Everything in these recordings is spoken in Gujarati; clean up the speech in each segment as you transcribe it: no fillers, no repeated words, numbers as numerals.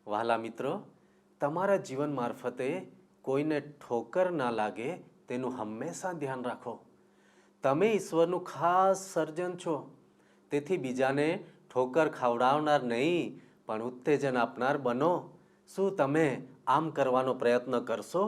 વહાલા મિત્રો, તમારા જીવન મારફતે કોઈને ઠોકર ના લાગે તેનું હંમેશા ધ્યાન રાખો. તમે ઈશ્વરનું ખાસ સર્જન છો, તેથી બીજાને ઠોકર ખવડાવનાર નહીં પણ ઉત્તેજન આપનાર બનો. શું તમે આમ કરવાનો પ્રયત્ન કરશો?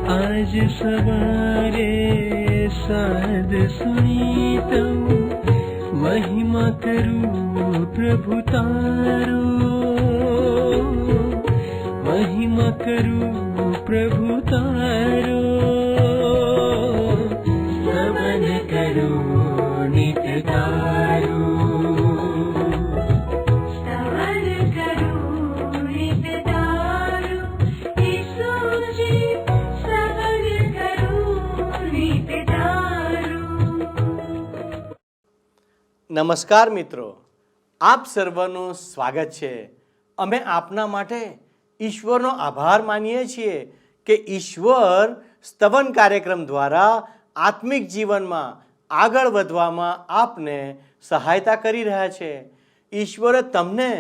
आज सवारे साध सुनी तऊ महिमा करूं प्रभु तारो, महिमा करूं प्रभु तारो, स्तवन करूं नित्य तारो. નમસ્કાર મિત્રો, આપ સર્વનું સ્વાગત છે. અમે આપના માટે ઈશ્વરનો આભાર માનીએ છીએ કે ઈશ્વર સ્તવન કાર્યક્રમ દ્વારા આત્મિક જીવનમાં આગળ વધવામાં આપને સહાયતા કરી રહ્યા છે. ઈશ્વરે તમને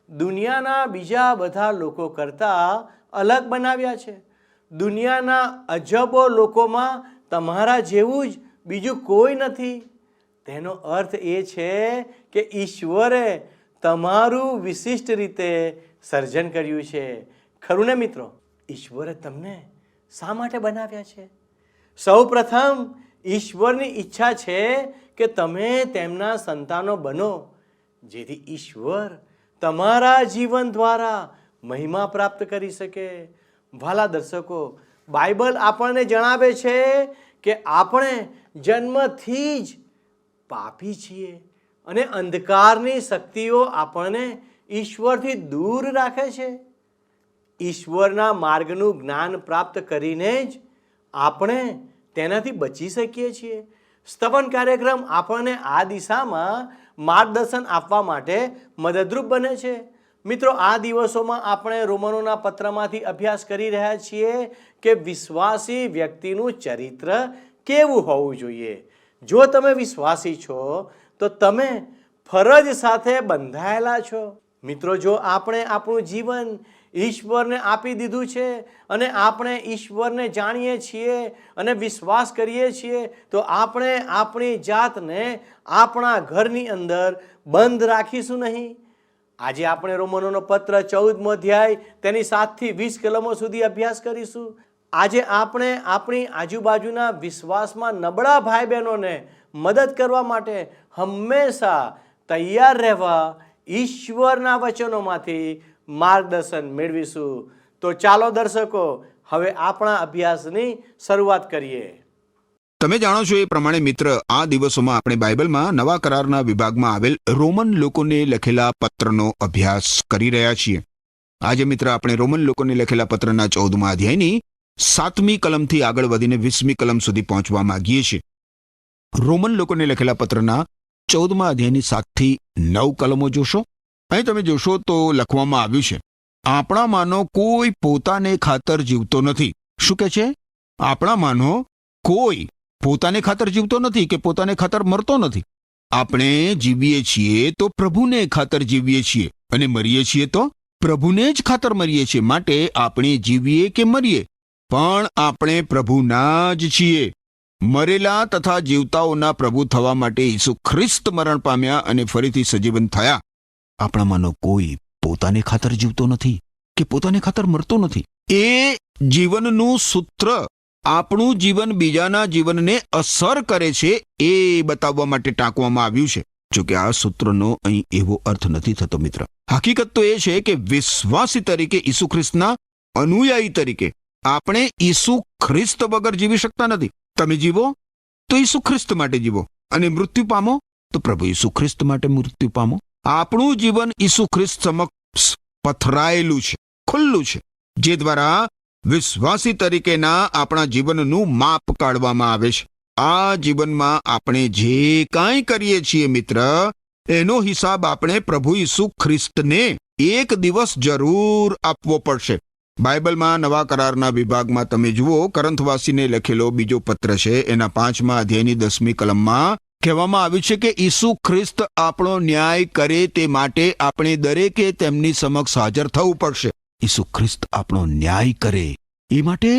દુનિયાના બીજા બધા લોકો કરતાં અલગ બનાવ્યા છે. દુનિયાના અજબો લોકોમાં તમારા જેવું જ બીજું કોઈ નથી. તેનો અર્થ એ છે કે ઈશ્વરે તમારું વિશિષ્ટ રીતે સર્જન કર્યું છે. ખરું ને મિત્રો? ઈશ્વરે તમને શા માટે બનાવ્યા છે? સૌ પ્રથમ ઈશ્વરની ઈચ્છા છે કે તમે તેમના સંતાનો બનો, જેથી ઈશ્વર તમારા જીવન દ્વારા મહિમા પ્રાપ્ત કરી શકે. વાલા દર્શકો, બાઇબલ આપણને જણાવે છે કે આપણે જન્મથી જ પાપી છીએ અને અંધકારની શક્તિઓ આપણને ઈશ્વરથી દૂર રાખે છે. ઈશ્વરના માર્ગનું જ્ઞાન પ્રાપ્ત કરીને જ આપણે તેનાથી બચી શકીએ છીએ. સ્તવન કાર્યક્રમ આપણને આ દિશામાં માર્ગદર્શન આપવા માટે મદદરૂપ બને છે. મિત્રો, આ દિવસોમાં આપણે રોમનોના પત્રમાંથી અભ્યાસ કરી રહ્યા છીએ કે વિશ્વાસી વ્યક્તિનું ચરિત્ર કેવું હોવું જોઈએ. જો તમે વિશ્વાસી છો તો તમે ફરજ સાથે બંધાયેલા છો. મિત્રો, જો આપણે આપણું જીવન ઈશ્વરને આપી દીધું છે અને આપણે ઈશ્વરને જાણીએ છીએ અને વિશ્વાસ કરીએ છીએ તો આપણે આપણી જાતને આપણા ઘરની અંદર બંધ રાખીશું નહીં. આજે આપણે રોમનોનો પત્ર 14મો અધ્યાય તેની 7 થી 20 કલમો સુધી અભ્યાસ કરીશું. આજે આપણે આપણી આજુબાજુના વિશ્વાસમાં નબળા ભાઈ બહેનોને મદદ કરવા માટે હંમેશા તૈયાર રહેવા ઈશ્વરના વચનોમાંથી માર્ગદર્શન મેળવીશું. તો ચાલો દર્શકો, હવે આપણા અભ્યાસની શરૂઆત કરીએ. તમે જાણો છો એ પ્રમાણે મિત્ર, આ દિવસોમાં આપણે બાઇબલમાં નવા કરારના વિભાગમાં આવેલ રોમન લોકોને લખેલા પત્રનો અભ્યાસ કરી રહ્યા છીએ. આજે મિત્ર આપણે રોમન લોકોને લખેલા પત્રના 14મા અધ્યાયની 7મી કલમથી આગળ વધીને 20મી કલમ સુધી પહોંચવા માંગીએ છીએ. રોમન લોકોને લખેલા પત્રના 14મા અધ્યાયની 7 થી 9 કલમો જોશો. અહીં તમે જોશો તો લખવામાં આવ્યું છે, આપણામાંનો કોઈ પોતાને ખાતર જીવતો નથી. શું કહે છે? આપણામાંનો કોઈ પોતાને ખાતર જીવતો નથી કે પોતાને ખાતર મરતો નથી. આપણે જીવીએ છીએ તો પ્રભુને ખાતર જીવીએ છીએ અને મરીએ છીએ તો પ્રભુને જ ખાતર મરીએ છીએ. માટે આપણે જીવીએ કે મરીએ પણ આપણે પ્રભુના જ છીએ. મરેલા તથા જીવતાઓના પ્રભુ થવા માટે ઈસુ ખ્રિસ્ત મરણ પામ્યા અને ફરીથી સજીવન થયા. આપણામાંનો કોઈ પોતાને ખાતર જીવતો નથી કે પોતાને ખાતર મરતો નથી. એ જીવનનું સૂત્ર આપણું જીવન બીજાના જીવનને અસર કરે છે એ બતાવવા માટે ટાંકવામાં આવ્યું છે. જોકે આ સૂત્રનો અહીં એવો અર્થ નથી થતો મિત્ર. હકીકત તો એ છે કે વિશ્વાસી તરીકે ઈસુ ખ્રિસ્તના અનુયાયી તરીકે આપણે ઈસુ ખ્રિસ્ત વગર જીવી શકતા નથી. તમે જીવો તો ઈસુ ખ્રિસ્ત માટે જીવો અને મૃત્યુ પામો તો પ્રભુ ઈસુ ખ્રિસ્ત માટે મૃત્યુ પામો. આપણું જીવન ઈસુ ખ્રિસ્ત સમક્ષ પથરાયેલું છે, ખુલ્લું છે, જે દ્વારા વિશ્વાસી તરીકેના આપણા જીવનનું માપ કાઢવામાં આવે છે. આ જીવનમાં આપણે જે કાંઈ કરીએ છીએ મિત્ર, એનો હિસાબ આપણે પ્રભુ ઈસુ ખ્રિસ્તને એક દિવસ જરૂર આપવો પડશે. બાઇબલમાં નવા કરારના વિભાગમાં તમે જુઓ, કરંથવાસીને લખેલો બીજો પત્ર છે, એના 5મા અધ્યાયની 10મી કલમમાં કહેવામાં આવ્યું છે કે ઈસુ ખ્રિસ્ત આપણો ન્યાય કરે તે માટે આપણે દરેકે તેમની સમક્ષ હાજર થવું પડશે. ઈસુ ખ્રિસ્ત આપણો ન્યાય કરે એ માટે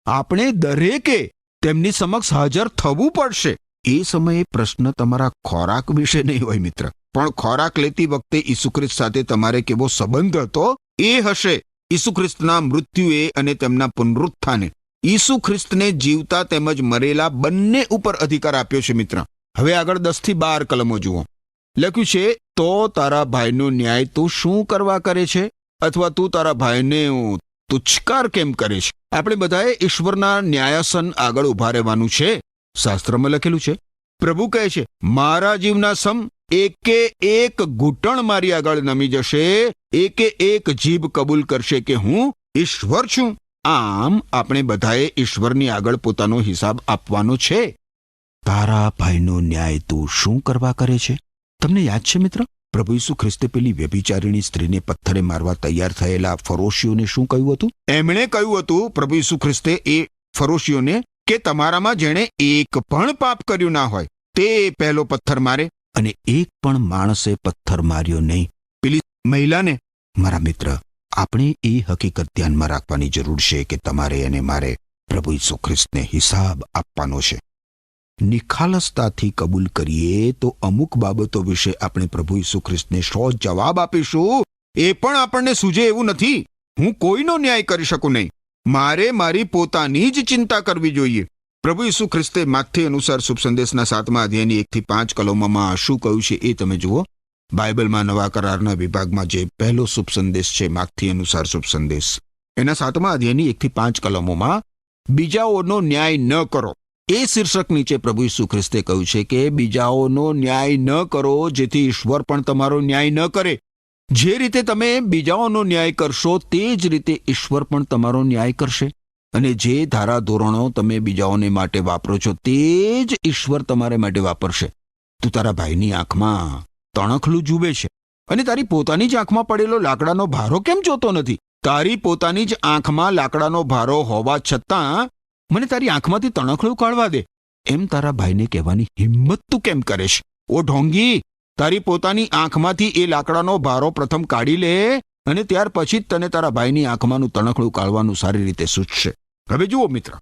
આપણે દરેકે તેમની સમક્ષ હાજર થવું પડશે. એ સમયે પ્રશ્ન તમારા ખોરાક વિશે નહીં હોય મિત્ર, પણ ખોરાક લેતી વખતે ઈસુ ખ્રિસ્ત સાથે તમારે કેવો સંબંધ હતો એ હશે. ઈસુ ખ્રિસ્તના મૃત્યુએ અને તેમના પુનરુત્થાને ઈસુ ખ્રિસ્તને જીવતા તેમજ મરેલા બંને ઉપર અધિકાર આપ્યો છે મિત્ર. હવે આગળ 10 થી 12 કલમો જુઓ. લખ્યું છે, તો તારા ભાઈનો ન્યાય તું શું કરવા કરે છે, અથવા તું તારા ભાઈને તુચ્છકાર કેમ કરે છે? આપણે બધાએ ઈશ્વરના ન્યાયાસન આગળ ઉભા રહેવાનું છે. શાસ્ત્રમાં લખેલું છે, પ્રભુ કહે છે, મારા જીવના સમ એકે એક ઘૂંટણ મારી આગળ નમી જશે, એકે એક જીભ કબૂલ કરશે કે હું ઈશ્વર છું. આમ આપણે બધાએ ઈશ્વરની આગળ પોતાનો હિસાબ આપવાનો છે. તારા ભાઈનો ન્યાય તું શું કરવા કરે છે? તમને યાદ છે મિત્ર, પ્રભુ ઈસુ ખ્રિસ્તે પેલી વ્યભિચારીણી સ્ત્રીને પથ્થરે મારવા તૈયાર થયેલા ફરોશીઓને શું કહ્યું હતું? એમણે કહ્યું હતું, પ્રભુ ઈસુ ખ્રિસ્તે એ ફરોશીઓને, કે તમારામાં જેણે એક પણ પાપ કર્યું ના હોય તે પહેલો પથ્થર મારે. અને એક પણ માણસે પથ્થર માર્યો નહીં. પેલી મહિલાને, મારા મિત્ર, આપણે એ હકીકત ધ્યાનમાં રાખવાની જરૂર છે કે તમારે અને મારે પ્રભુ ઈસુ ખ્રિસ્તને હિસાબ આપવાનો છે. નિખાલસતાથી કબૂલ કરીએ તો અમુક બાબતો વિશે આપણે પ્રભુ ઈસુ ખ્રિસ્તને 100 જવાબ આપીશું. એ પણ આપણને સૂઝે એવું નથી. હું કોઈનો ન્યાય કરી શકું નહીં. મારે મારી પોતાની જ ચિંતા કરવી જોઈએ. પ્રભુ ઈસુ ખ્રિસ્તે માથે અનુસાર શુભ સંદેશના 7મા અધ્યાયની 1 થી 5 કલમોમાં શું કહ્યું છે એ તમે જુઓ. બાઇબલમાં નવા કરારના વિભાગમાં જે પહેલો શુભ સંદેશ છે, માથે અનુસાર શુભ સંદેશ, એના 7મા અધ્યાયની 1 થી 5 કલમોમાં બીજાઓનો ન્યાય ન કરો, એ શીર્ષક નીચે પ્રભુ ઈસુ ખ્રિસ્તે કહ્યું છે કે બીજાઓનો ન્યાય ન કરો, જેથી ઈશ્વર પણ તમારો ન્યાય ન કરે. જે રીતે તમે બીજાઓનો ન્યાય કરશો તે જ રીતે ઈશ્વર પણ તમારો ન્યાય કરશે. અને જે ધારા ધોરણો તમે બીજાઓને માટે વાપરો છો તે જ ઈશ્વર તમારે માટે વાપરશે. તું તારા ભાઈની આંખમાં તણખલું જુએ છે અને તારી પોતાની જ આંખમાં પડેલો લાકડાનો ભારો કેમ જોતો નથી? તારી પોતાની જ આંખમાં લાકડાનો ભારો હોવા છતાં મને તારી આંખમાંથી તણખલું કાઢવા દે, એમ તારા ભાઈને કહેવાની હિંમત તું કેમ કરે છે? ઓ ઢોંગી, તારી પોતાની આંખમાંથી એ લાકડાનો ભારો પ્રથમ કાઢી લે અને ત્યાર પછી જ તને તારા ભાઈની આંખમાંનું તણખલું કાઢવાનું સારી રીતે સૂચશે. હવે જુઓ મિત્ર,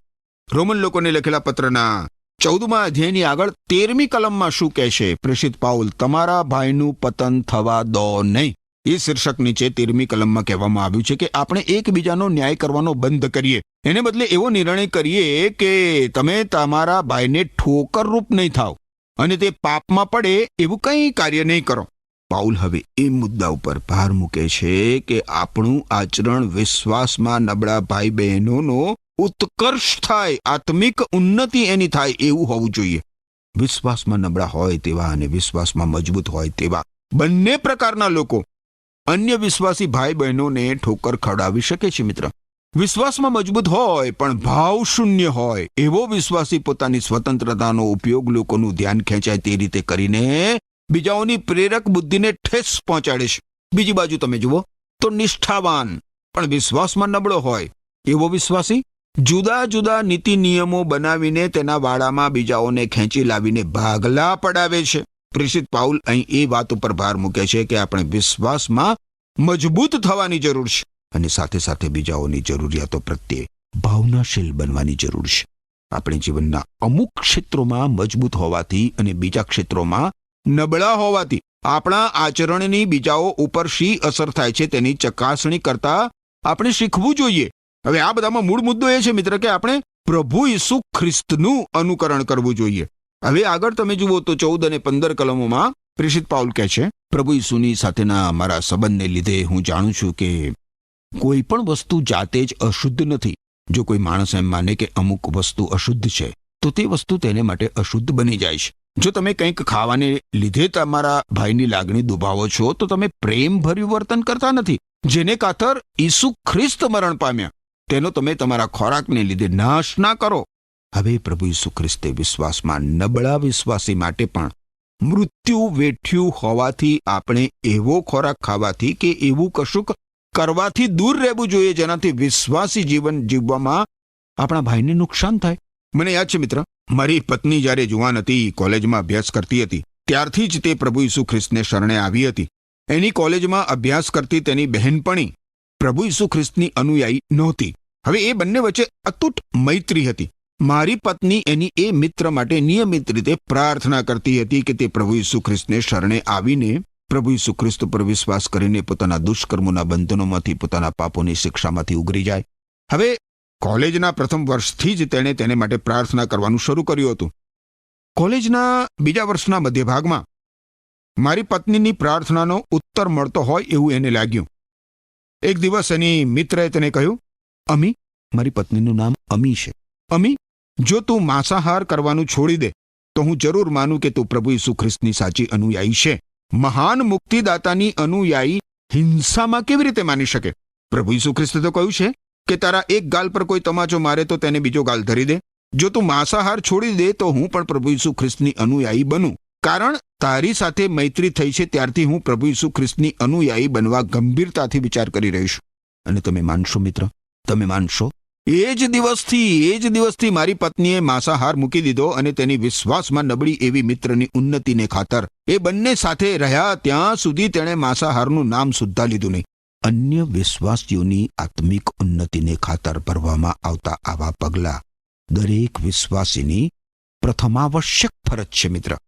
રોમન લોકોને લખેલા પત્રના 14મા અધ્યાયની આગળ 13મી કલમમાં શું કહે છે? પ્રેષિત પાઉલ, તમારા ભાઈનું પતન થવા દો નહીં. એ શીર્ષક નીચે 13મી કલમમાં કહેવામાં આવ્યું છે કે આપણે એકબીજાનો ન્યાય કરવાનો બંધ કરીએ. એને બદલે એવો નિર્ણય કરીએ કે તમે તમારા ભાઈને ઠોકરરૂપ નહીં થાવ અને તે પાપમાં પડે એવું કંઈ કાર્ય નહીં કરો. પાઉલ હવે એ મુદ્દા ઉપર ભાર મૂકે છે કે આપણું આચરણ વિશ્વાસમાં નબળા ભાઈ બહેનોનો ઉત્કર્ષ થાય, આત્મિક ઉન્નતિ એની થાય એવું હોવું જોઈએ. વિશ્વાસમાં નબળા હોય તેવા અને વિશ્વાસમાં મજબૂત હોય તેવા બંને પ્રકારના લોકો અન્ય વિશ્વાસી ભાઈ બહેનોને ઠોકર ખવડાવી શકે છે મિત્ર. વિશ્વાસમાં મજબૂત હોય પણ ભાવ શૂન્ય હોય એવો વિશ્વાસી પોતાની સ્વતંત્રતાનો ઉપયોગ લોકોનું ધ્યાન ખેંચાય તે રીતે કરીને બીજાઓની પ્રેરક બુદ્ધિને ઠેસ પહોંચાડે છે. બીજી બાજુ તમે જુઓ તો નિષ્ઠાવાન પણ વિશ્વાસમાં નબળો હોય એવો વિશ્વાસી જુદા જુદા નીતિ નિયમો બનાવીને તેના વાડામાં બીજાઓને ખેંચી લાવીને ભાગલા પડાવે છે. પ્રેષિત પાઉલ અહીં એ વાત ઉપર ભાર મૂકે છે કે આપણે વિશ્વાસમાં મજબૂત થવાની જરૂર છે અને સાથે સાથે બીજાઓની જરૂરિયાતો પ્રત્યે ભાવનાશીલ બનવાની જરૂર છે. આપણે જીવનના અમુક ક્ષેત્રોમાં મજબૂત હોવાથી અને બીજા ક્ષેત્રોમાં નબળા હોવાથી આપણા આચરણની બીજાઓ ઉપર શી અસર થાય છે તેની ચકાસણી કરતા આપણે શીખવું જોઈએ. હવે આ બધામાં મૂળ મુદ્દો એ છે મિત્ર કે આપણે પ્રભુ ઈસુ ખ્રિસ્તનું અનુકરણ કરવું જોઈએ. હવે આગળ તમે જુઓ તો 14 અને 15 કલમોમાં પ્રેષિત પાઉલ કહે છે, પ્રભુ ઈસુની સાથેના મારા સંબંધને લીધે હું જાણું છું કે કોઈ પણ વસ્તુ જાતે જ અશુદ્ધ નથી. જો કોઈ માણસ એમ માને કે અમુક વસ્તુ અશુદ્ધ છે તો તે વસ્તુ તેને માટે અશુદ્ધ બની જાય છે. જો તમે કંઈક ખાવાને લીધે તમારા ભાઈની લાગણી દુભાવો છો તો તમે પ્રેમભર્યું વર્તન કરતા નથી, જેને ખાતર ઈસુ ખ્રિસ્ત મરણ પામ્યા. તેનો તમે તમારા ખોરાકને લીધે નાશ ના કરો. હવે પ્રભુ ઈસુ ખ્રિસ્તે વિશ્વાસમાં નબળા વિશ્વાસી માટે પણ મૃત્યુ વેઠ્યું હોવાથી આપણે એવો ખોરાક ખાવાથી કે એવું કશુંક કરવાથી દૂર રહેવું જોઈએ જેનાથી વિશ્વાસી જીવન જીવવામાં આપણા ભાઈને નુકસાન થાય. મને યાદ છે મિત્ર, મારી પત્ની જ્યારે જુવાન હતી, કોલેજમાં અભ્યાસ કરતી હતી, ત્યારથી જ તે પ્રભુ ઈસુ ખ્રિસ્તને શરણે આવી હતી. એની કોલેજમાં અભ્યાસ કરતી તેની બહેનપણી પ્રભુ ઈસુ ખ્રિસ્તની અનુયાયી નહોતી. હવે એ બંને વચ્ચે અતૂટ મૈત્રી હતી. મારી પત્ની એની એ મિત્ર માટે નિયમિત રીતે પ્રાર્થના કરતી હતી કે તે પ્રભુ ઈસુ ખ્રિસ્તને શરણે આવીને પ્રભુ ઈસુ ખ્રિસ્ત પર વિશ્વાસ કરીને પોતાના દુષ્કર્મોના બંધનોમાંથી, પોતાના પાપોની શિક્ષામાંથી ઉગરી જાય. હવે કોલેજના પ્રથમ વર્ષથી જ તેણે તેને માટે પ્રાર્થના કરવાનું શરૂ કર્યું હતું. કોલેજના બીજા વર્ષના મધ્યભાગમાં મારી પત્નીની પ્રાર્થનાનો ઉત્તર મળતો હોય એવું એને લાગ્યું. એક દિવસ એની મિત્રએ તેને કહ્યું, અમી, મારી પત્નીનું નામ અમી છે, અમી, જો તું માંસાહાર કરવાનું છોડી દે તો હું જરૂર માનું કે તું પ્રભુ ઈસુ ખ્રિસ્તની સાચી અનુયાયી છે. મહાન મુક્તિદાતાની અનુયાયી હિંસામાં કેવી રીતે માની શકે? પ્રભુ ઈસુ ખ્રિસ્તે તો કહ્યું છે કે તારા એક ગાલ પર કોઈ તમાચો મારે તો તેને બીજો ગાલ ધરી દે. જો તું માંસાહાર છોડી દે તો હું પણ પ્રભુ ઈસુ ખ્રિસ્તની અનુયાયી બનું. કારણ તારી સાથે મૈત્રી થઈ છે ત્યારથી હું પ્રભુ ઈસુ ખ્રિસ્તની અનુયાયી બનવા ગંભીરતાથી વિચાર કરી રહી છું. અને તમે માનશો મિત્ર, તમે માનશો, એ જ દિવસથી મારી પત્નીએ માંસાહાર મૂકી દીધો અને તેની વિશ્વાસમાં નબળી એવી મિત્રની ઉન્નતિને ખાતર એ બંને સાથે રહ્યા ત્યાં સુધી તેણે માંસાહારનું નામ સુદ્ધા લીધું નહીં. અન્ય વિશ્વાસીઓની આત્મિક ઉન્નતિને ખાતર ભરવામાં આવતા આવા પગલાં દરેક વિશ્વાસીની પ્રથમાવશ્યક ફરજ છે મિત્ર.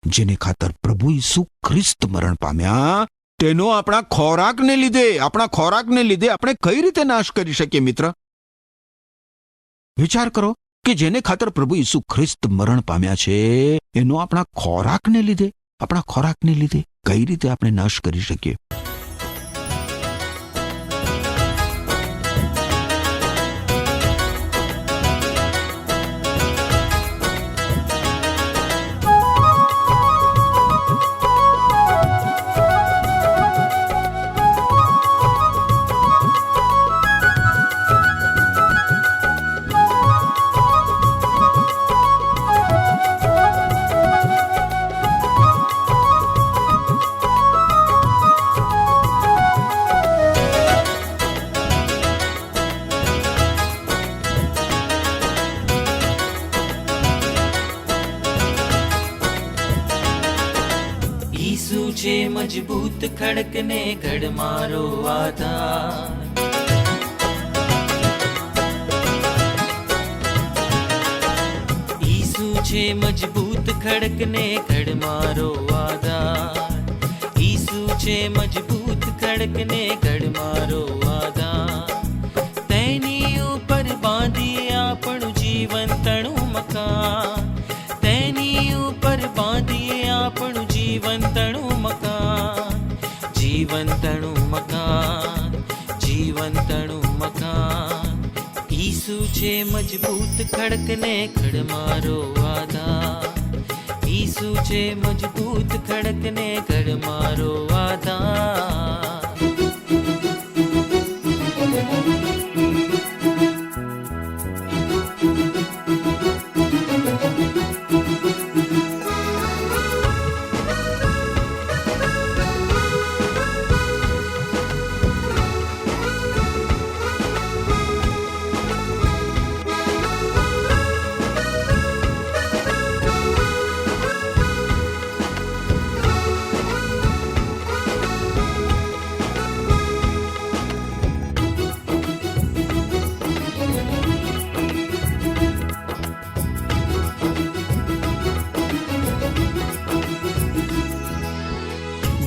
જેને ખાતર પ્રભુ ઈસુ ખ્રિસ્ત મરણ પામ્યા તેનો આપણા ખોરાકને લીધે આપણે કઈ રીતે નાશ કરી શકીએ મિત્ર? વિચાર કરો કે જેને ખાતર પ્રભુ ઈસુ ખ્રિસ્ત મરણ પામ્યા છે એનો આપણા ખોરાકને લીધે કઈ રીતે આપણે નાશ કરી શકીએ? ઈસુ છે મજબૂત ખડકને ઘડ મારો આધાર. ઈસુ છે મજબૂત ખડકને ઘડ મારો આધાર. ઈસુ છે મજબૂત ખડકને ઘડ મારો આધાર. તેની ઉપર બાંધી આપણું જીવન તણું મકાન. તેની ઉપર બાંધી આપણું જીવન તણું મકાન. જીવન તણું મકાન. જીવન તણું મકાન. ઈસુ છે મજબૂત ખડકને ખડ મારો આધાર. ઈસુ છે મજબૂત ખડકને ખડ મારો આધાર.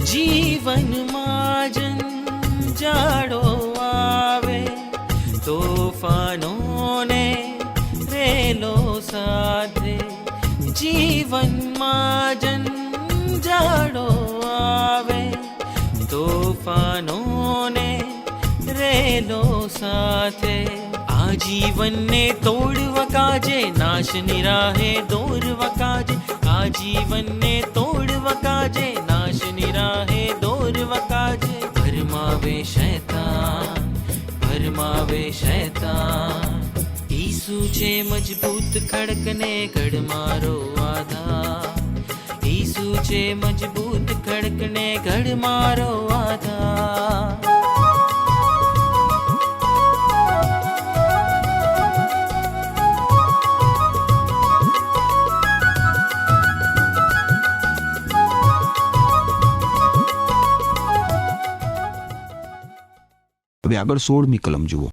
જીવનમાં જંજાળો આવે, તોફાનોને રેલો સાથે. જીવનમાં જંજાળો આવે, તોફાનોને રેલો સાથે. આ જીવનને તોડવા કાજે, નાશની રાહે દોરવા કાજે. આ જીવનને તોડવા કાજે, નાશની રાહે દોરવા કાજે. ભરમાવે શૈતાન, ગરમાવે શૈતાન. ઈસુ છે મજબૂત ખડકને ગઢ મારો આધાર. ઈસુ છે મજબૂત ખડકને ગઢ મારો આધાર. હવે આગળ 16મી કલમ જુઓ.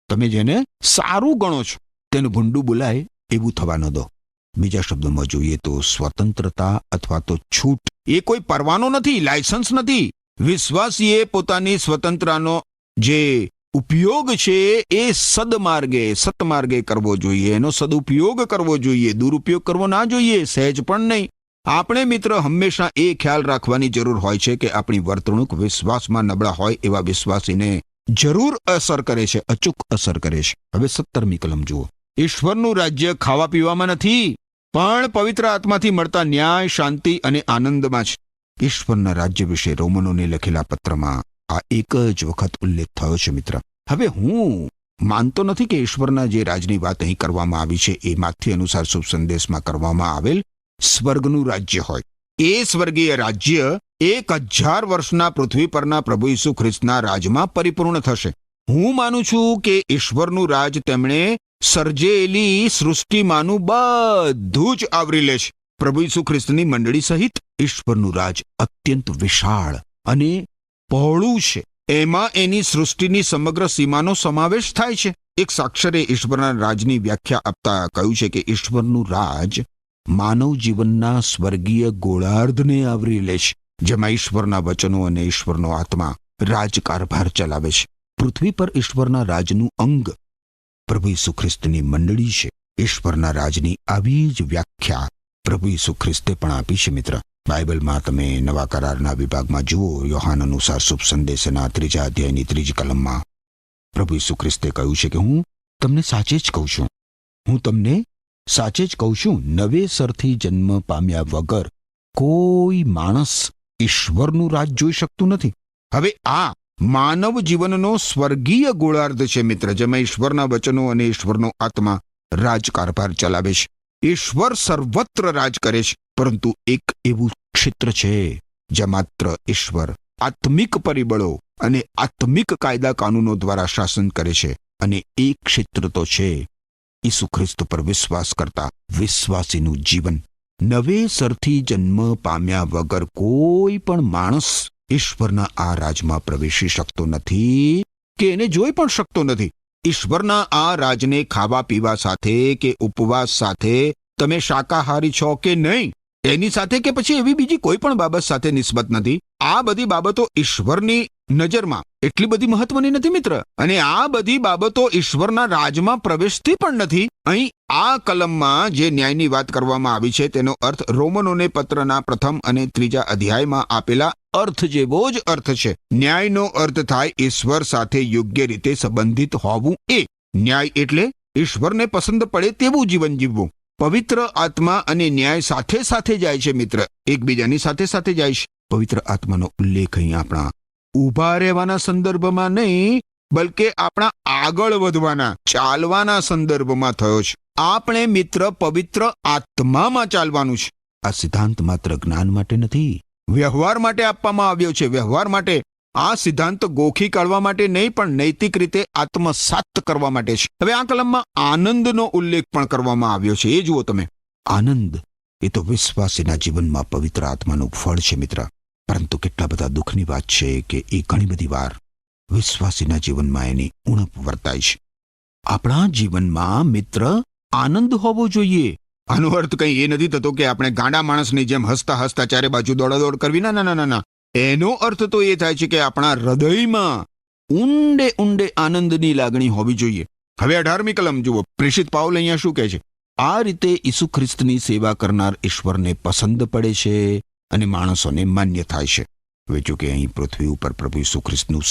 તમે જેને સારું ગણો છો તેનું ભૂંડું બોલાય એવું થવા ન દો. બીજા શબ્દોમાં જોઈએ તો સ્વતંત્રતા અથવા તો છૂટ એ કોઈ પરવાનો નથી, લાયસન્સ નથી. વિશ્વાસીએ પોતાની સ્વતંત્રતાનો જે ઉપયોગ છે એ સત્માર્ગે કરવો જોઈએ. એનો સદુપયોગ કરવો જોઈએ, દુરુપયોગ કરવો ના જોઈએ, સહેજ પણ નહીં. આપણે મિત્ર હંમેશા એ ખ્યાલ રાખવાની જરૂર હોય છે કે આપણી વર્તણૂક વિશ્વાસમાં નબળા હોય એવા વિશ્વાસીને જરૂર અસર કરે છે, અચૂક અસર કરે છે. હવે 17મી કલમ જુઓ. ઈશ્વરનું રાજ્ય ખાવા પીવામાં નથી, પણ પવિત્ર આત્માથી મળતા ન્યાય, શાંતિ અને આનંદમાં છે. ઈશ્વરના રાજ્ય વિશે રોમનોને લખેલા પત્રમાં આ એક જ વખત ઉલ્લેખ થયો છે મિત્ર. હવે હું માનતો નથી કે ઈશ્વરના જે રાજની વાત અહીં કરવામાં આવી છે એ માથી અનુસાર શુભ સંદેશમાં કરવામાં આવેલ સ્વર્ગનું રાજ્ય હોય. એ સ્વર્ગીય રાજ્ય 1000 વર્ષના પૃથ્વી પરના પ્રભુ ઈસુ ખ્રિસ્તના રાજમાં પરિપૂર્ણ થશે. હું માનું છું કે ઈશ્વરનું રાજ તેમણે સર્જેલી સૃષ્ટિમાંનું બધું જ આવરી લે છે. પ્રભુ ઈસુ ખ્રિસ્તની મંડળી સહિત ઈશ્વરનું રાજ અત્યંત વિશાળ અને પહોળું છે. એમાં એની સૃષ્ટિની સમગ્ર સીમાનો સમાવેશ થાય છે. એક સાક્ષરે ઈશ્વરના રાજની વ્યાખ્યા આપતા કહ્યું છે કે ઈશ્વરનું રાજ માનવ જીવનના સ્વર્ગીય ગોળાર્ધને આવરી લે છે, જેમાં ઈશ્વરના વચનો અને ઈશ્વરનો આત્મા રાજકારભાર ચલાવે છે. પૃથ્વી પર ઈશ્વરના રાજનું અંગ પ્રભુ ઈસુ ખ્રિસ્તની મંડળી છે. ઈશ્વરના રાજની આવી જ વ્યાખ્યા પ્રભુ ઈસુ ખ્રિસ્તે પણ આપી છે મિત્ર. બાઇબલમાં તમે નવા કરારના વિભાગમાં જુઓ. યોહાન અનુસાર શુભ સંદેશના 3 અધ્યાયની 3 કલમમાં પ્રભુ ઈસુ ખ્રિસ્તે કહ્યું છે કે હું તમને સાચે જ કહું છું, નવેસરથી જન્મ પામ્યા વગર કોઈ માણસ ઈશ્વરનું રાજ જોઈ શકતું નથી. હવે આ માનવ જીવનનો સ્વર્ગીય ગોળાર્ધ છે મિત્ર, જેમાં ઈશ્વરના વચનો અને ઈશ્વરનો આત્મા રાજકારભાર ચલાવે છે. ઈશ્વર સર્વત્ર રાજ કરે છે, પરંતુ એક એવું ક્ષેત્ર છે જ્યાં માત્ર ઈશ્વર આત્મિક પરિબળો અને આત્મિક કાયદા કાનૂનો દ્વારા શાસન કરે છે. અને એ ક્ષેત્ર તો છે ઈસુ ખ્રિસ્ત પર વિશ્વાસ કરતા વિશ્વાસીનું જીવન. નવેસરથી જન્મ પામ્યા વગર કોઈ પણ માણસ ઈશ્વરના આ રાજમાં પ્રવેશી શકતો નથી કે એને જોઈ પણ શકતો નથી. ઈશ્વરના આ રાજને ખાવા પીવા સાથે કે ઉપવાસ સાથે તમે શાકાહારી છો કે નહીં એની સાથે કે પછી એવી બીજી કોઈ પણ બાબત સાથે નિસ્બત નથી. આ બધી બાબતો ઈશ્વરની નજરમાં એટલી બધી મહત્વની નથી મિત્ર, અને આ બધી બાબતો ઈશ્વરના રાજમાં પ્રવેશતી પણ નથી. અહીં આ કલમમાં જે ન્યાયની વાત કરવામાં આવી છે તેનો અર્થ રોમનોને પત્રના 1 અને 3 અધ્યાયમાં આપેલા અર્થ જેવો જ અર્થ છે. ન્યાયનો અર્થ થાય ઈશ્વર સાથે યોગ્ય રીતે સંબંધિત હોવું. એ ન્યાય એટલે ઈશ્વરને પસંદ પડે તેવું જીવન જીવવું. પવિત્ર આત્મા અને ન્યાય સાથે સાથે જાય છે મિત્ર, એકબીજાની સાથે સાથે જાય છે. પવિત્ર આત્માનો ઉલ્લેખ અહીં આપણા ઊભા રહેવાના સંદર્ભમાં નહીં, બલકે આપણા આગળ વધવાના, ચાલવાના સંદર્ભમાં થયો છે. આપણે મિત્ર પવિત્ર આત્મામાં ચાલવાનું છે. આ સિદ્ધાંત માત્ર જ્ઞાન માટે નથી, વ્યવહાર માટે આપવામાં આવ્યો છે. વ્યવહાર માટે આ સિદ્ધાંત ગોખી કાઢવા માટે નહીં, પણ નૈતિક રીતે આત્મસાત કરવા માટે છે. હવે આ કલમમાં આનંદનો ઉલ્લેખ પણ કરવામાં આવ્યો છે. એ જુઓ તમે. આનંદ એ તો વિશ્વાસીના જીવનમાં પવિત્ર આત્માનું ફળ છે મિત્ર. પરંતુ કેટલા બધા દુઃખની વાત છે કે એ ઘણી બધી વાર વિશ્વાસીના જીવનમાં એની ઉણપ વર્તાય છે. આપણા જીવનમાં મિત્ર આનંદ હોવો જોઈએ. આનો અર્થ કંઈ એ નથી થતો કે આપણે ગાંડા માણસની જેમ હસતા હસતા ચારે બાજુ દોડાદોડ કરવી. ના. એનો અર્થ તો એ થાય છે કે આપણા હૃદયમાં ઊંડે ઊંડે આનંદની લાગણી હોવી જોઈએ. હવે 18મી કલમ જુઓ. પ્રેષિત પાઉલ અહીંયા શું કહે છે? આ રીતે ઈસુ ખ્રિસ્તની સેવા કરનાર ઈશ્વરને પસંદ પડે છે અને માણસોને માન્ય થાય છે. હવે જો કે અહીં પૃથ્વી ઉપર પ્રભુ ઈસુ ખ્રિસ્તનું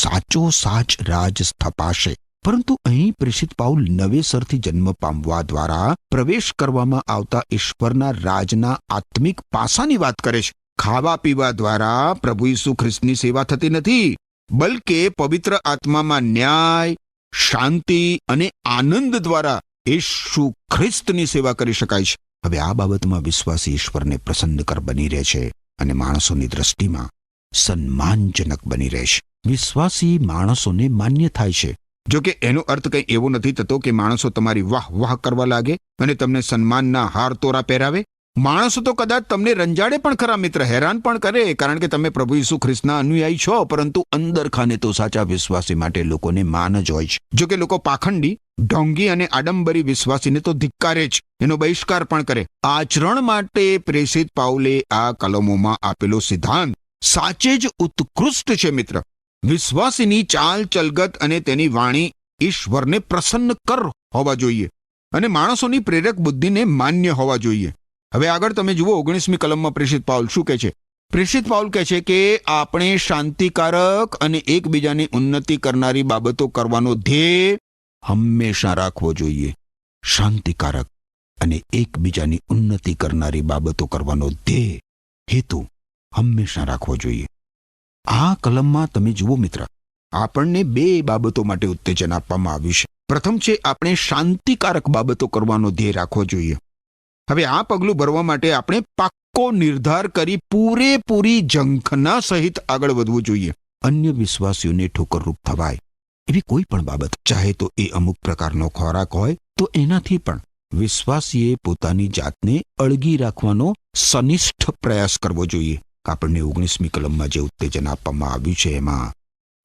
સાચ રાજ સ્થપાશે. પરંતુ અહીં પ્રેષિત પાઉલ નવેસરથી જન્મ પામવા દ્વારા પ્રવેશ કરવામાં આવતા ઈશ્વરના રાજના આત્મિક પાસાની વાત કરે છે. ખાવા પીવા દ્વારા પ્રભુ ઈસુ ખ્રિસ્તની સેવા થતી નથી, બલકે પવિત્ર આત્મામાં ન્યાય, શાંતિ અને આનંદ દ્વારા યેશુ ખ્રિસ્તની સેવા કરી શકાય છે. હવે આ બાબતમાં વિશ્વાસી ઈશ્વરને પ્રસન્નકર બની રહે છે અને માણસોની દ્રષ્ટિમાં સન્માનજનક બની રહે છે. વિશ્વાસી માણસોને માન્ય થાય છે. જો કે એનો અર્થ કંઈ એવો નથી થતો કે માણસો તમારી વાહ વાહ કરવા લાગે અને તમને સન્માનના હાર તોરા પહેરાવે. માણસો તો કદાચ તમને રંજાડે પણ ખરા મિત્ર, હેરાન પણ કરે, કારણ કે તમે પ્રભુ ઈસુ ખ્રિસ્તના અનુયાયી છો. પરંતુ અંદર ખાને તો સાચા વિશ્વાસી માટે લોકોને માન જ હોય છે. જો કે લોકો પાખંડી, ઢોંગી અને આડંબરી વિશ્વાસીને તો ધિક્કારે જ, એનો બહિષ્કાર પણ કરે. આચરણ માટે પ્રેષિત પાઉલે આ કલમોમાં આપેલો સિદ્ધાંત સાચે જ ઉત્કૃષ્ટ છે મિત્ર. વિશ્વાસીની ચાલ ચલગત અને તેની વાણી ઈશ્વરને પ્રસન્ન કર હોવા જોઈએ અને માણસોની પ્રેરક બુદ્ધિને માન્ય હોવા જોઈએ. હવે આગળ તમે જુઓ 19મી કલમમાં પ્રેષિત પાઉલ શું કહે છે. પ્રેષિત પાઉલ કહે છે કે આપણે શાંતિકારક અને એકબીજાની ઉન્નતિ કરનારી બાબતો કરવાનો ધ્યેય હંમેશા રાખવો જોઈએ. શાંતિકારક અને એકબીજાની ઉન્નતિ કરનારી બાબતો કરવાનો ધ્યેય, હેતુ હંમેશા રાખવો જોઈએ. આ કલમમાં તમે જુઓ મિત્ર, આપણને બે બાબતો માટે ઉત્તેજન આપવામાં આવ્યું છે. પ્રથમ છે આપણે શાંતિકારક બાબતો કરવાનો ધ્યેય રાખવો જોઈએ. હવે આ પગલું ભરવા માટે આપણે પાક્કો નિર્ધાર કરી પૂરેપૂરી ઝંખના સહિત આગળ વધવું જોઈએ. અન્ય વિશ્વાસીઓને ઠોકરરૂપ થવાય એવી કોઈ પણ બાબત, ચાહે તો એ અમુક પ્રકારનો ખોરાક હોય, તો એનાથી પણ વિશ્વાસીએ પોતાની જાતને અળગી રાખવાનો સનિષ્ઠ પ્રયાસ કરવો જોઈએ. આપણને 19મી કલમમાં જે ઉત્તેજન આપવામાં આવ્યું છે એમાં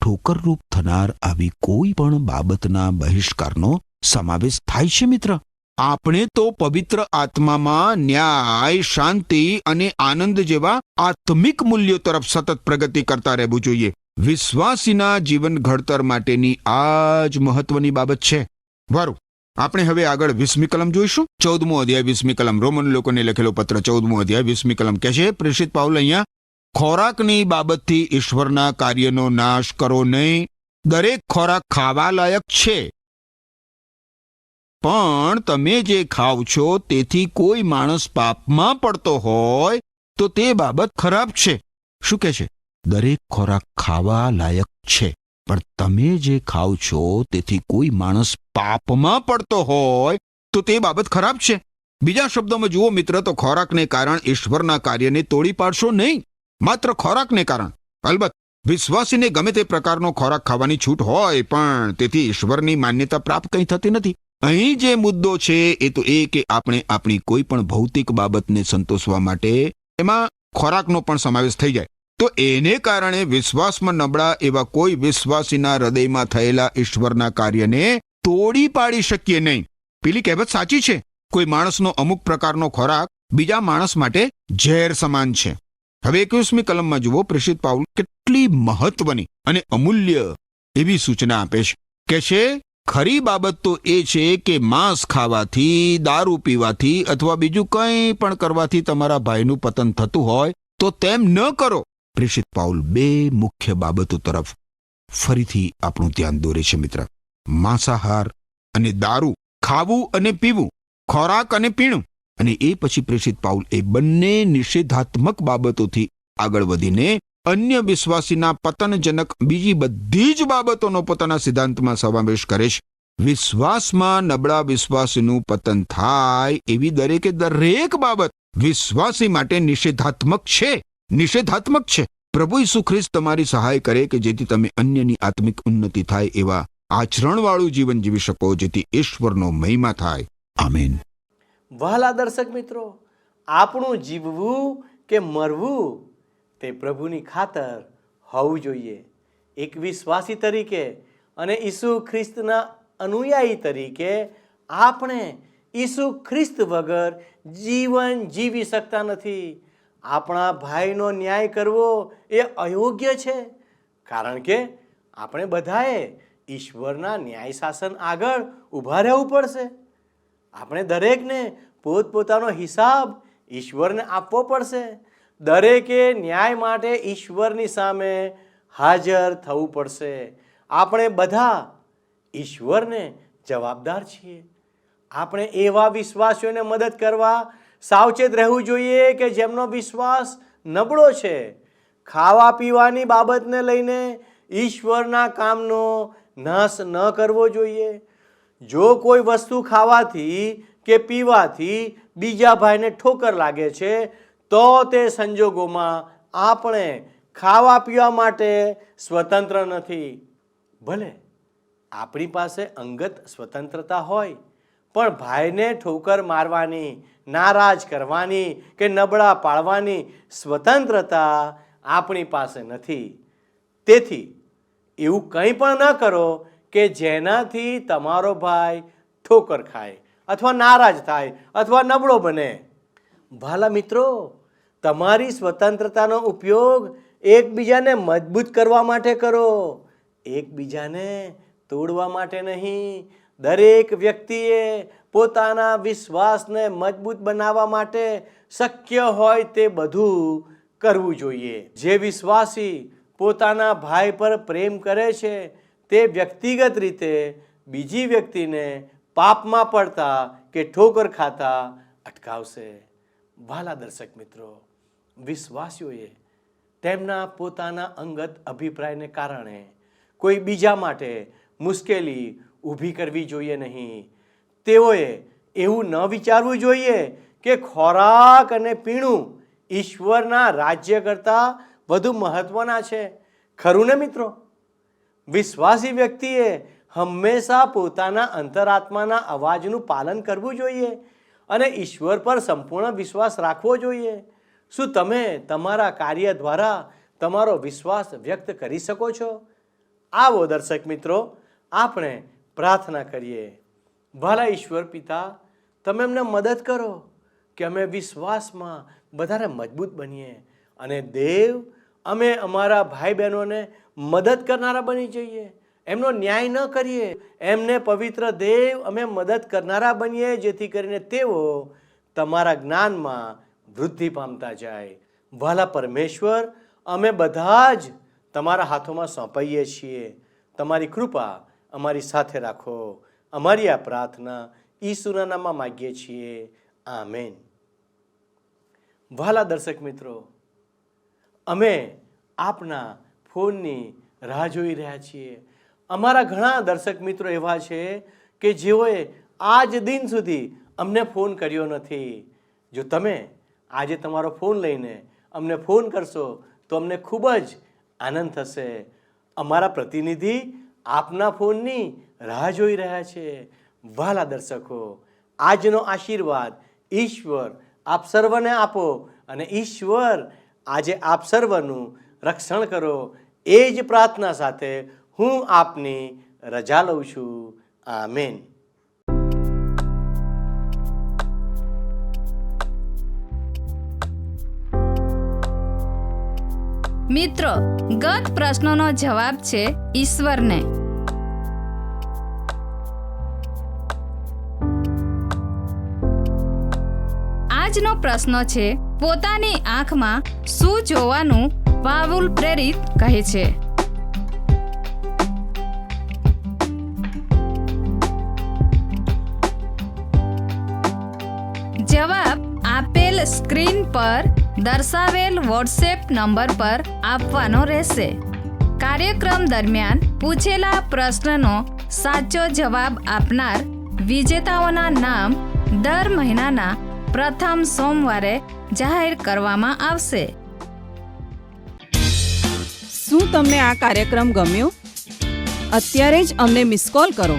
ઠોકરરૂપ થનાર આવી કોઈ પણ બાબતના બહિષ્કારનો સમાવેશ થાય છે મિત્ર. આપણે તો પવિત્ર આત્મામાં ન્યાય, શાંતિ અને આનંદ જેવા આત્મિક મૂલ્યો તરફ સતત પ્રગતિ કરતા રહેવું જોઈએ. વિશ્વાસીના જીવન ઘડતર માટેની આ જ મહત્વની બાબત છે. વારું, આપણે હવે આગળ 20મી કલમ જોઈશું. 14મો અધ્યાય 20મી કલમ, રોમન લોકોને લખેલો પત્ર 14મો અધ્યાય 20મી કલમ કહે છે, પ્રેષિત પાઉલ અહીંયા ખોરાકની બાબતથી ઈશ્વરના કાર્યનો નાશ કરો નહીં. દરેક ખોરાક ખાવા લાયક છે, પણ તમે જે ખાવ છો તેથી કોઈ માણસ પાપમાં પડતો હોય તો તે બાબત ખરાબ છે. શું કહે છે? દરેક ખોરાક ખાવા લાયક છે, પણ તમે જે ખાવ છો તેથી કોઈ માણસ પાપમાં પડતો હોય તો તે બાબત ખરાબ છે. બીજા શબ્દોમાં જુઓ મિત્ર, તો ખોરાકને કારણ ઈશ્વરના કાર્યને તોડી પાડશો નહીં, માત્ર ખોરાકને કારણ. અલબત્ત વિશ્વાસીને ગમે તે પ્રકારનો ખોરાક ખાવાની છૂટ હોય, પણ તેથી ઈશ્વરની માન્યતા પ્રાપ્ત કંઈ થતી નથી. અહીં જે મુદ્દો છે એ તો એ કે આપણે આપણી કોઈ પણ ભૌતિક બાબતને સંતોષવા માટે એમાં ખોરાકનો પણ સમાવેશ થઈ જાય, તો એને કારણે વિશ્વાસમાં નબળા એવા કોઈ વિશ્વાસીના હૃદયમાં થયેલા ઈશ્વરના કાર્યને તોડી પાડી શકીએ નહીં. પેલી કહેવત સાચી છે, કોઈ માણસનો અમુક પ્રકારનો ખોરાક બીજા માણસ માટે ઝેર સમાન છે. હવે 21મી કલમમાં જુઓ, પ્રેષિત પાઉલ કેટલી મહત્વની અને અમૂલ્ય એવી સૂચના આપે છે. કે છે ખરી બાબત તો એ છે કે માંસ ખાવાથી, દારૂ પીવાથી અથવા બીજું કંઈ પણ કરવાથી તમારા ભાઈનું પતન થતું હોય તો તેમ ન કરો. પ્રેષિત પાઉલ બે મુખ્ય બાબતો તરફ ફરીથી આપણું ધ્યાન દોરે છે મિત્ર. માંસાહાર અને દારૂ, ખાવું અને પીવું, ખોરાક અને પીણું. અને એ પછી પ્રેષિત પાઉલ એ બંને નિષેધાત્મક બાબતોથી આગળ વધીને અન્ય વિશ્વાસીના પતનજનક બીજી બધી જ બાબતોનો પોતાના સિદ્ધાંતમાં સમાવેશ કરે છે. વિશ્વાસમાં નબળા વિશ્વાસીનું પતન થાય એવી દરેકે દરેક બાબત વિશ્વાસી માટે નિષેધાત્મક છે. પ્રભુ ઈસુ ખ્રિસ્ત તમારી સહાય કરે કે જેથી તમે અન્યની આત્મિક ઉન્નતિ થાય એવા આચરણવાળું જીવન જીવી શકો, જેથી ઈશ્વરનો મહિમા થાય. આમેન. વહાલા દર્શક મિત્રો, આપણું જીવવું કે મરવું તે પ્રભુની ખાતર હોવું જોઈએ. એક વિશ્વાસી તરીકે અને ઈસુ ખ્રિસ્તના અનુયાયી તરીકે આપણે ઈસુ ખ્રિસ્ત વગર જીવન જીવી શકતા નથી. આપણા ભાઈનો ન્યાય કરવો એ અયોગ્ય છે, કારણ કે આપણે બધાએ ઈશ્વરના ન્યાય શાસન આગળ ઊભા રહેવું પડશે. આપણે દરેકને પોતપોતાનો હિસાબ ઈશ્વરને આપવો પડશે. દરેકે ન્યાય માટે ઈશ્વરની સામે હાજર થવું પડશે. આપણે બધા ઈશ્વરને જવાબદાર છીએ. આપણે એવા વિશ્વાસીઓને મદદ કરવા સાવચેત રહેવું જોઈએ કે જેમનો વિશ્વાસ નબળો છે. ખાવા પીવાની બાબતને લઈને ઈશ્વરના કામનો નાશ ન કરવો જોઈએ. જો કોઈ વસ્તુ ખાવાથી કે પીવાથી બીજા ભાઈને ઠોકર લાગે છે તો તે સંજોગોમાં આપણે ખાવા પીવા માટે સ્વતંત્ર નથી. ભલે આપણી પાસે અંગત સ્વતંત્રતા હોય, પણ ભાઈને ઠોકર મારવાની, નારાજ કરવાની કે નબળા પાડવાની સ્વતંત્રતા આપણી પાસે નથી. તેથી એવું કંઈ પણ ન કરો કે જેનાથી તમારો ભાઈ ઠોકર ખાય અથવા નારાજ થાય અથવા નબળો બને. ભાલા મિત્રો, તમારી સ્વતંત્રતાનો ઉપયોગ એકબીજાને મજબૂત કરવા માટે કરો, એકબીજાને તોડવા માટે નહીં. દરેક વ્યક્તિએ પોતાના વિશ્વાસને મજબૂત બનાવવા માટે શક્ય હોય તે બધું કરવું જોઈએ. જે વિશ્વાસી પોતાના ભાઈ પર પ્રેમ કરે છે તે વ્યક્તિગત રીતે બીજી વ્યક્તિને પાપમાં પડતા કે ઠોકર ખાતા અટકાવશે. ભાલા દર્શક મિત્રો, વિશ્વાસીઓએ તેમના પોતાના અંગત અભિપ્રાયને કારણે કોઈ બીજા માટે મુશ્કેલી ઊભી કરવી જોઈએ નહીં. તેઓએ એવું ન વિચારવું જોઈએ કે ખોરાક અને પીણું ઈશ્વરના રાજ્ય કરતાં વધુ મહત્વના છે. ખરું ને મિત્રો? વિશ્વાસી વ્યક્તિએ હંમેશા પોતાના અંતરાત્માના અવાજનું પાલન કરવું જોઈએ અને ઈશ્વર પર સંપૂર્ણ વિશ્વાસ રાખવો જોઈએ. શું તમે તમારા કાર્ય દ્વારા તમારો વિશ્વાસ વ્યક્ત કરી શકો છો? આવો દર્શક મિત્રો, આપણે પ્રાર્થના કરીએ. ભલા ઈશ્વર પિતા, તમે અમને મદદ કરો કે અમે વિશ્વાસમાં વધારે મજબૂત બનીએ અને દેવ, અમે અમારા ભાઈ બહેનોને મદદ કરનારા બની જઈએ. એમનો ન્યાય ન કરીએ, એમને પવિત્ર દેવ અમે મદદ કરનારા બનીએ, જેથી કરીને તેઓ તમારા જ્ઞાનમાં વૃદ્ધિ પામતા જાય. ભલા પરમેશ્વર, અમે બધા જ તમારા હાથોમાં સોંપાઈએ છીએ. તમારી કૃપા અમારી સાથે રાખો. અમારી આ પ્રાર્થના ઈસુના નામમાં માગીએ છીએ. આમેન. વહાલા દર્શક મિત્રો, અમે આપના ફોનની રાહ જોઈ રહ્યા છીએ. અમારા ઘણા દર્શક મિત્રો એવા છે કે જેઓએ આજ દિન સુધી અમને ફોન કર્યો નથી. જો તમે આજે તમારો ફોન લઈને અમને ફોન કરશો તો અમને ખૂબ જ આનંદ થશે. અમારા પ્રતિનિધિ આપના ફોનની રાહ જોઈ રહ્યા છે. વહાલા દર્શકો, આજનો આશીર્વાદ ઈશ્વર આપ સર્વને આપો અને ઈશ્વર આજે આપ સર્વનું રક્ષણ કરો. એ જ પ્રાર્થના સાથે હું આપની રજા લઉં છું. આમેન. મિત્રો, ગત પ્રશ્નોનો જવાબ છે ઈશ્વરને. આજનો પ્રશ્ન છે, પોતાની આંખમાં શું જોવાનું પાઉલ પ્રેરિત કહે છે? જવાબ આપેલ સ્ક્રીન પર દર્શાવેલ વોટ્સએપ નંબર પર આપવાનો રહેશે. કાર્યક્રમ દરમિયાન પૂછેલા પ્રશ્નનો સાચો જવાબ આપનાર વિજેતાઓના નામ દર મહિનાના પ્રથમ સોમવારે જાહેર કરવામાં આવશે. શું તમને આ કાર્યક્રમ ગમ્યો? અત્યારે જ અમને મિસ કોલ કરો.